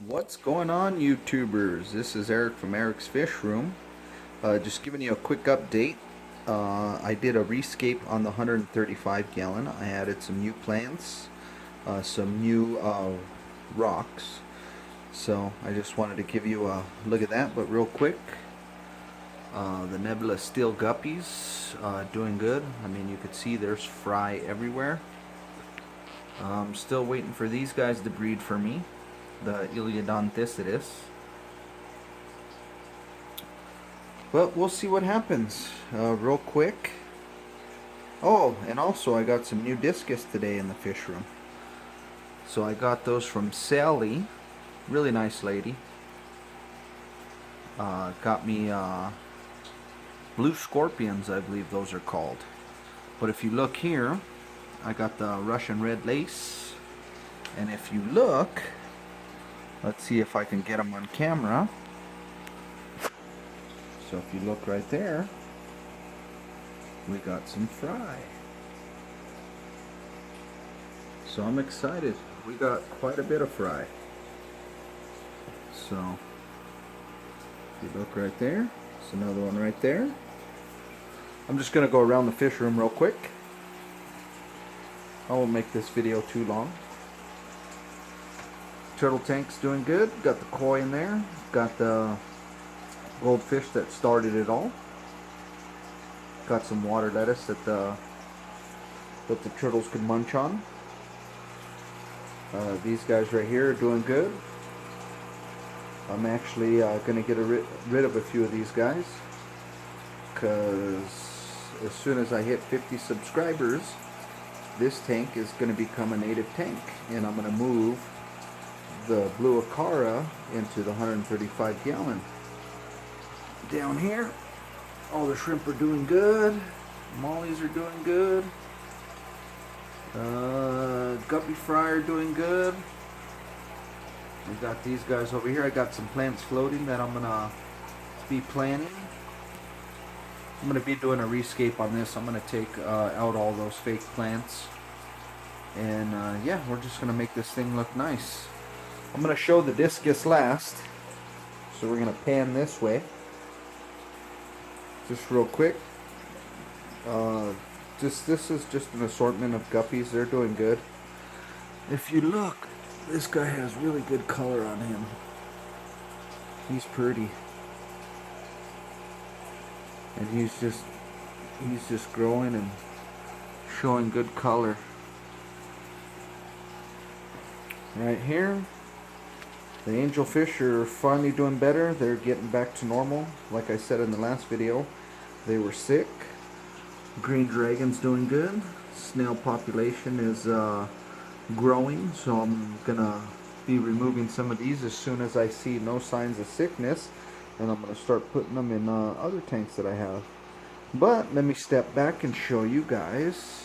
What's going on, YouTubers? This is Eric from Eric's Fish Room. Just giving you a quick update. I did a rescape on the 135 gallon. I added some new plants, some new rocks. So I just wanted to give you a look at that, but real quick. The nebula steel guppies doing good. I mean, you could see there's fry everywhere. I'm still waiting for these guys to breed for me, the Iliodonticidus. But we'll see what happens real quick. Oh, and also I got some new discus today in the fish room. So I got those from Sally, really nice lady. Got me blue scorpions, I believe those are called. But if you look here, I got the Russian red lace. And if you look, let's see if I can get them on camera. So if you look right there, we got some fry. So I'm excited. We got quite a bit of fry. So if you look right there, there's another one right there. I'm just gonna go around the fish room real quick. I won't make this video too long. Turtle tank's doing good. Got the koi in there. Got the goldfish that started it all. Got some water lettuce that the turtles could munch on. These guys right here are doing good. I'm actually going to get rid of a few of these guys, because as soon as I hit 50 subscribers, this tank is going to become a native tank, and I'm going to move the blue Acara into the 135 gallon. Down here, all the shrimp are doing good. Mollies are doing good. Guppy fry are doing good. We got these guys over here. I got some plants floating that I'm gonna be planting. I'm gonna be doing a rescape on this. I'm gonna take out all those fake plants, and yeah, we're just gonna make this thing look nice. I'm gonna show the discus last, so we're gonna pan this way. Just real quick. This is just an assortment of guppies. They're doing good. If you look, this guy has really good color on him. He's pretty, and he's just growing and showing good color. Right here, the angelfish are finally doing better. They're getting back to normal. Like I said in the last video, they were sick. Green dragon's doing good. Snail population is growing, so I'm gonna be removing some of these as soon as I see no signs of sickness, and I'm gonna start putting them in other tanks that I have. But let me step back and show you guys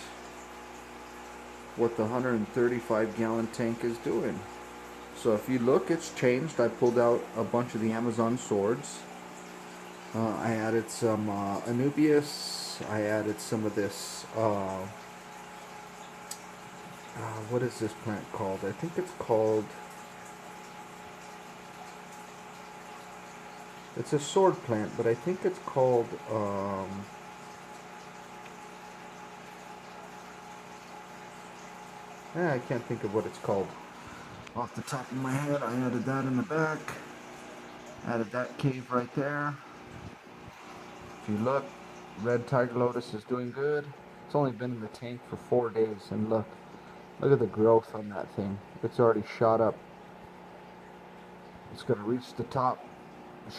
what the 135 gallon tank is doing. So if you look, it's changed. I pulled out a bunch of the Amazon swords. I added some Anubias. I added some of this, what is this plant called? I think it's called, it's a sword plant, but I think it's called, I can't think of what it's called off the top of my head. I added that in the back. Added that cave right there. If you look, red tiger lotus is doing good. It's only been in the tank for 4 days, and look at the growth on that thing. It's already shot up. It's gonna reach the top.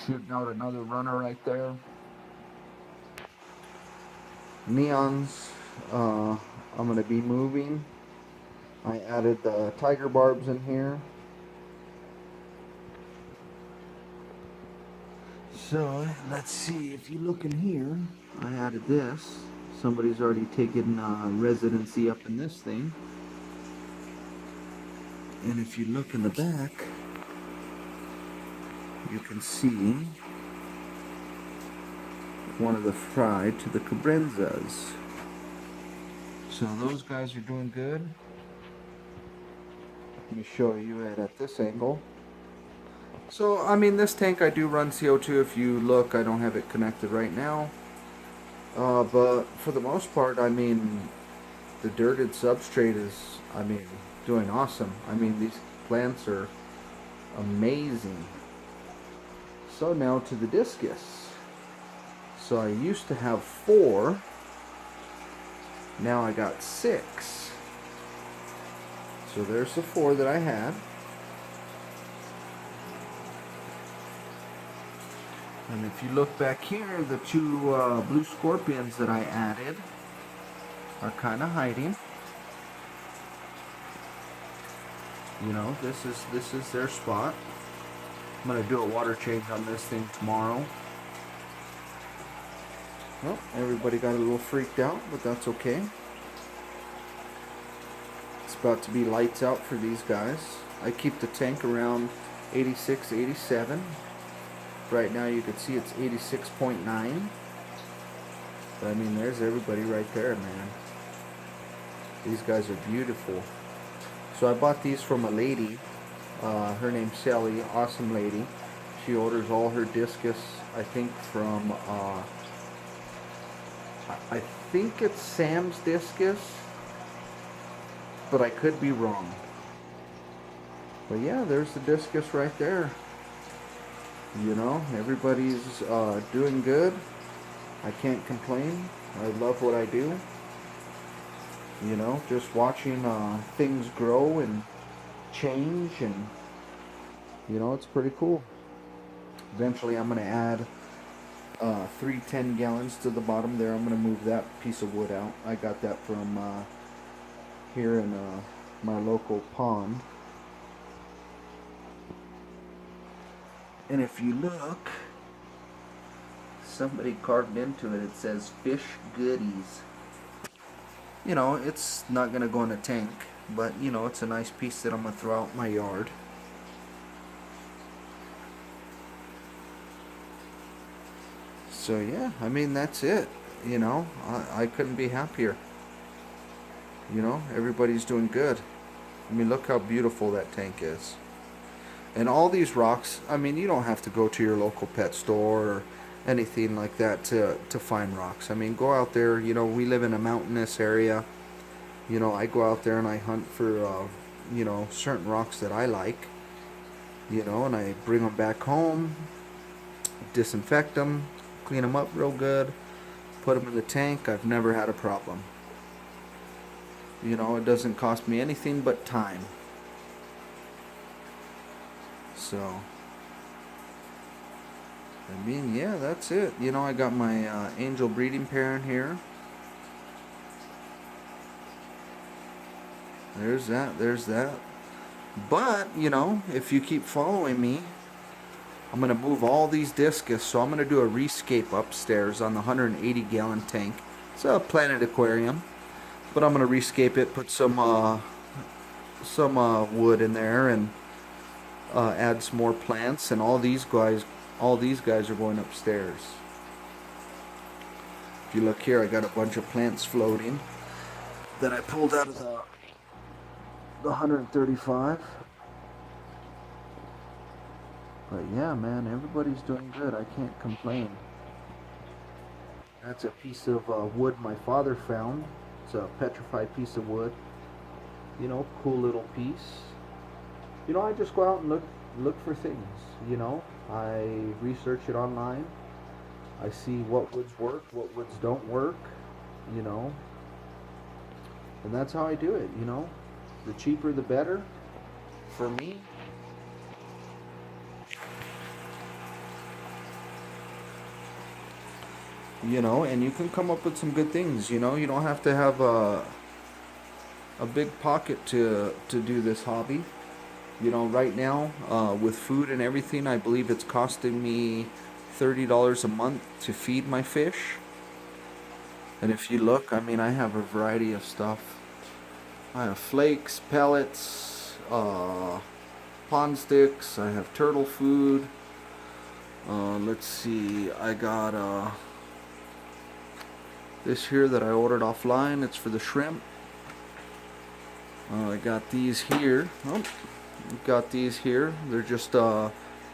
Shooting out another runner right there. Neons, I'm gonna be moving. I added the tiger barbs in here. So let's see, if you look in here, I added this. Somebody's already taken residency up in this thing. And if you look in the back, you can see one of the fry to the cabrenzas. So those guys are doing good. Let me show you it at this angle. So, I mean, this tank I do run CO2. If you look, I don't have it connected right now. But for the most part, I mean, the dirted substrate is, I mean, doing awesome. I mean, these plants are amazing. So now to the discus. So I used to have 4. Now I got 6. So there's the 4 that I had. And if you look back here, the 2 blue scorpions that I added are kind of hiding. You know, this is their spot. I'm gonna do a water change on this thing tomorrow. Well, everybody got a little freaked out, but that's okay. It's about to be lights out for these guys. I keep the tank around 86, 87. Right now you can see it's 86.9. But I mean, there's everybody right there, man. These guys are beautiful. So I bought these from a lady. Her name's Sally, awesome lady. She orders all her discus, I think, from, I think it's Sam's Discus, but I could be wrong. But yeah, there's the discus right there. You know, everybody's doing good. I can't complain. I love what I do. You know, just watching things grow and change, and you know, it's pretty cool. Eventually I'm going to add 3 10-gallons to the bottom there. I'm going to move that piece of wood out. I got that from here in my local pond. And if you look, somebody carved into it, it says fish goodies. You know, it's not going to go in a tank, but you know, it's a nice piece that I'm going to throw out in my yard. So yeah, I mean, that's it. You know, I couldn't be happier. You know, everybody's doing good. I mean, look how beautiful that tank is. And all these rocks, I mean, you don't have to go to your local pet store or anything like that to find rocks. I mean, go out there. You know, we live in a mountainous area. You know, I go out there and I hunt for, you know, certain rocks that I like. You know, and I bring them back home, disinfect them, clean them up real good, put them in the tank. I've never had a problem. You know, it doesn't cost me anything but time. So, I mean, yeah, that's it. You know, I got my angel breeding pair in here. There's that, there's that. But, you know, if you keep following me, I'm going to move all these discus. So I'm going to do a rescape upstairs on the 180-gallon tank. It's a Planet Aquarium. But I'm going to rescape it, put some wood in there, and add some more plants. And all these guys are going upstairs. If you look here, I got a bunch of plants floating that I pulled out of the 135. But yeah, man, everybody's doing good. I can't complain. That's a piece of wood my father found. It's a petrified piece of wood. You know, cool little piece. You know, I just go out and look for things. You know, I research it online. I see what woods work, what woods don't work. You know, and that's how I do it. You know, the cheaper the better for me. You know, and you can come up with some good things. You know, you don't have to have a big pocket to do this hobby. You know, right now with food and everything, I believe it's costing me $30 a month to feed my fish. And if you look, I mean, I have a variety of stuff. I have flakes, pellets, pond sticks. I have turtle food. Let's see, I got this here that I ordered offline. It's for the shrimp. I got these here. Oh, got these here. They're just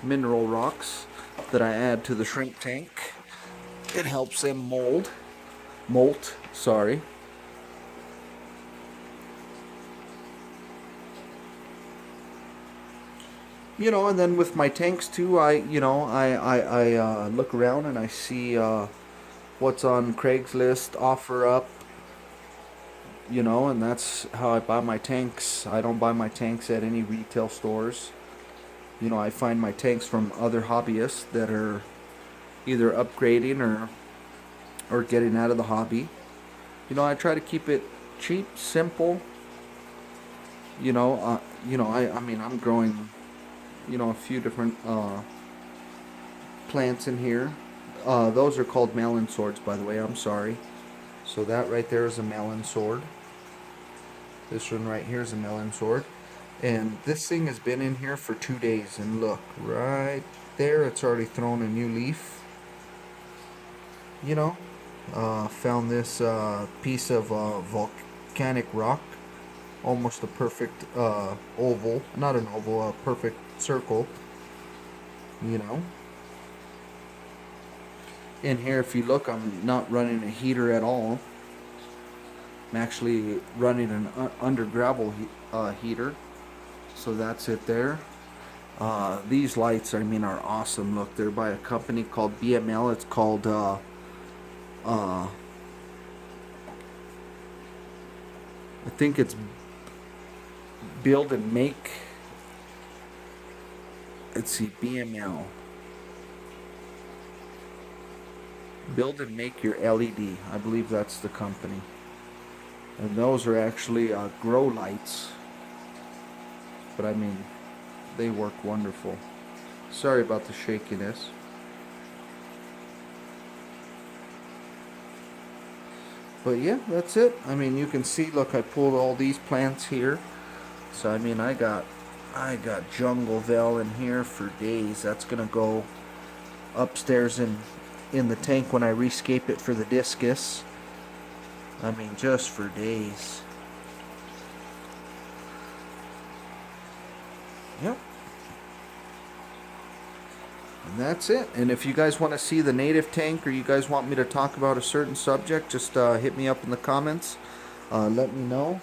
mineral rocks that I add to the shrimp tank. It helps them molt, sorry. You know, and then with my tanks too, I look around and I see what's on Craigslist, offer up, you know, and that's how I buy my tanks. I don't buy my tanks at any retail stores. You know, I find my tanks from other hobbyists that are either upgrading or getting out of the hobby. You know, I try to keep it cheap, simple. I mean, I'm growing, you know, a few different plants in here. Those are called melon swords, by the way. I'm sorry. So that right there is a melon sword. This one right here is a melon sword. And this thing has been in here for 2 days. And look, right there, it's already thrown a new leaf. You know, found this piece of volcanic rock. Almost a perfect oval. Not an oval, a perfect circle. You know. In here, if you look, I'm not running a heater at all. I'm actually running an under gravel heater. So that's it there. These lights, I mean, are awesome. Look, they're by a company called BML. It's called I think it's Build and Make. Let's see, BML. Build and Make Your LED. I believe that's the company. And those are actually grow lights. But I mean, they work wonderful. Sorry about the shakiness. But yeah, that's it. I mean, you can see, look, I pulled all these plants here. So I mean, I got jungle vel in here for days. That's gonna go upstairs in the tank when I rescape it for the discus. I mean, just for days. Yep. And that's it. And if you guys want to see the native tank, or you guys want me to talk about a certain subject, just hit me up in the comments. Let me know.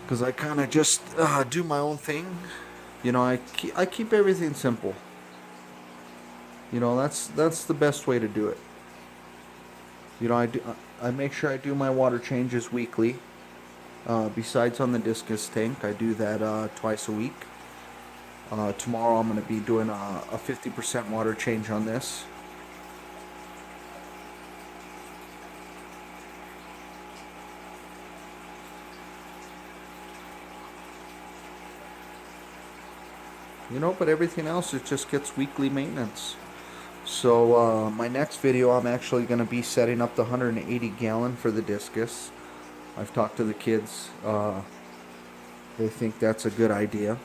Because I kind of just do my own thing. You know, I keep everything simple. You know, that's the best way to do it. You know, I make sure I do my water changes weekly. Besides on the discus tank, I do that twice a week. Tomorrow I'm going to be doing a 50% water change on this. You know, but everything else, it just gets weekly maintenance. So my next video, I'm actually going to be setting up the 180 gallon for the discus. I've talked to the kids. They think that's a good idea.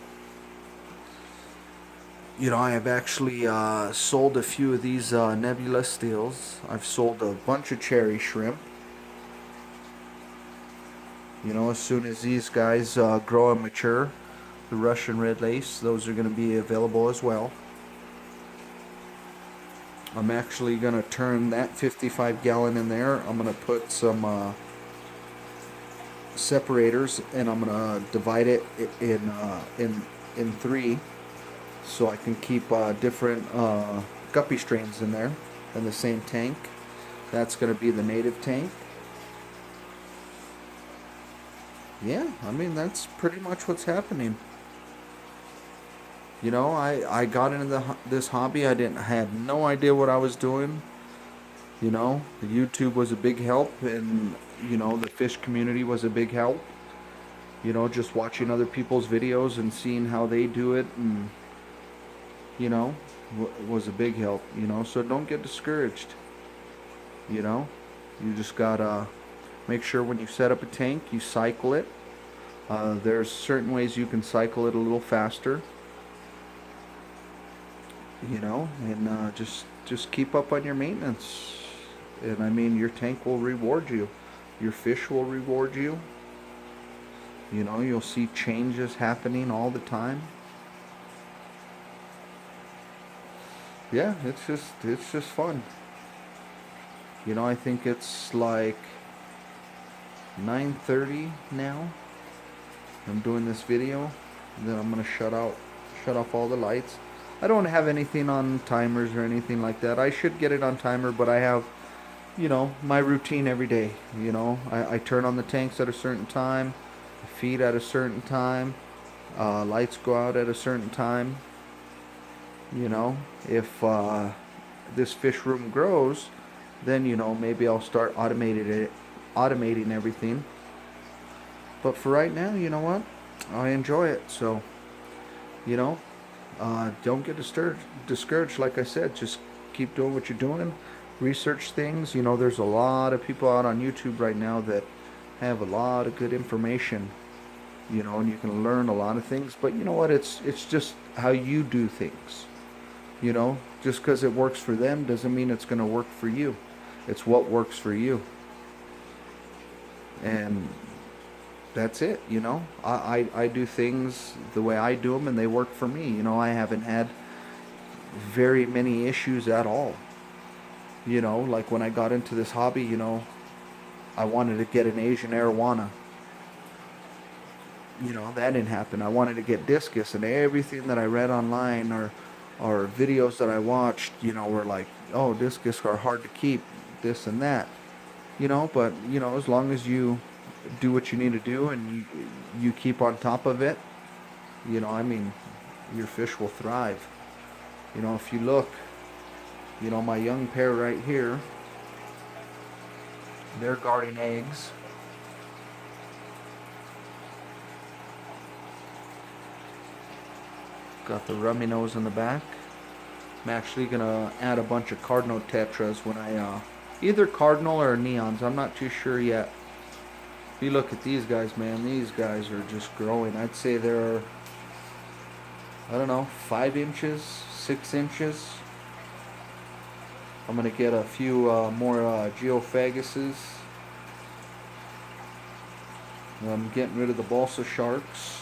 You know, I have actually sold a few of these nebula steels. I've sold a bunch of cherry shrimp. You know, as soon as these guys grow and mature, the Russian red lace, those are going to be available as well. I'm actually going to turn that 55 gallon in there. I'm going to put some separators, and I'm going to divide it in three, so I can keep different guppy strains in there in the same tank. That's going to be the native tank. Yeah, I mean, that's pretty much what's happening. You know, I got into this hobby. I had no idea what I was doing. You know, the YouTube was a big help, and you know, the fish community was a big help. You know, just watching other people's videos and seeing how they do it, and you know, was a big help. You know, so don't get discouraged. You know, you just gotta make sure when you set up a tank, you cycle it. There's certain ways you can cycle it a little faster. You know, and just keep up on your maintenance. And I mean, your tank will reward you. Your fish will reward you. You know, you'll see changes happening all the time. yeah, it's just fun. You know, I think it's like 9:30 now. I'm doing this video, then I'm gonna shut off all the lights. I don't have anything on timers or anything like that. I should get it on timer, but I have, you know, my routine every day. You know, I turn on the tanks at a certain time, feed at a certain time, lights go out at a certain time. You know, if this fish room grows, then you know maybe I'll start automating everything. But for right now, you know what? I enjoy it. So, you know, don't get discouraged. Like I said, just keep doing what you're doing. Research things. You know, there's a lot of people out on YouTube right now that have a lot of good information. You know, and you can learn a lot of things. But you know what? It's just how you do things. You know, just because it works for them doesn't mean it's going to work for you. It's what works for you. And that's it, you know. I do things the way I do them and they work for me. You know, I haven't had very many issues at all. You know, like when I got into this hobby, you know, I wanted to get an Asian arowana. You know, that didn't happen. I wanted to get discus, and everything that I read online or videos that I watched, you know, were like, oh, discus are hard to keep, this and that. You know, but you know, as long as you do what you need to do and you keep on top of it, you know, I mean, your fish will thrive. You know, if you look, you know, my young pair right here, they're guarding eggs. Got the rummy nose in the back. I'm actually gonna add a bunch of cardinal tetras when I either cardinal or neons. I'm not too sure yet. If you look at these guys, man, these guys are just growing. I'd say they're, I don't know, 5 inches, 6 inches. I'm gonna get a few more geophaguses. I'm getting rid of the balsa sharks.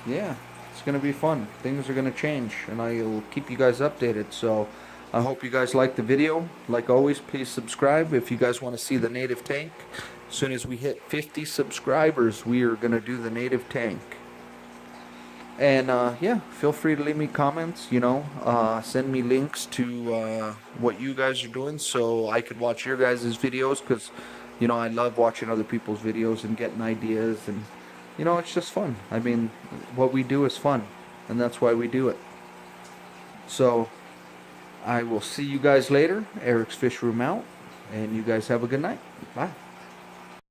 Yeah, it's gonna be fun. Things are gonna change, and I'll keep you guys updated. So I hope you guys like the video. Like always, please subscribe if you guys want to see the native tank. As soon as we hit 50 subscribers, we are gonna do the native tank. And yeah, feel free to leave me comments. You know, send me links to what you guys are doing so I could watch your guys' videos, because you know I love watching other people's videos and getting ideas, and you know, it's just fun. I mean, what we do is fun, and that's why we do it. So I will see you guys later. Eric's Fish Room out, and you guys have a good night. Bye.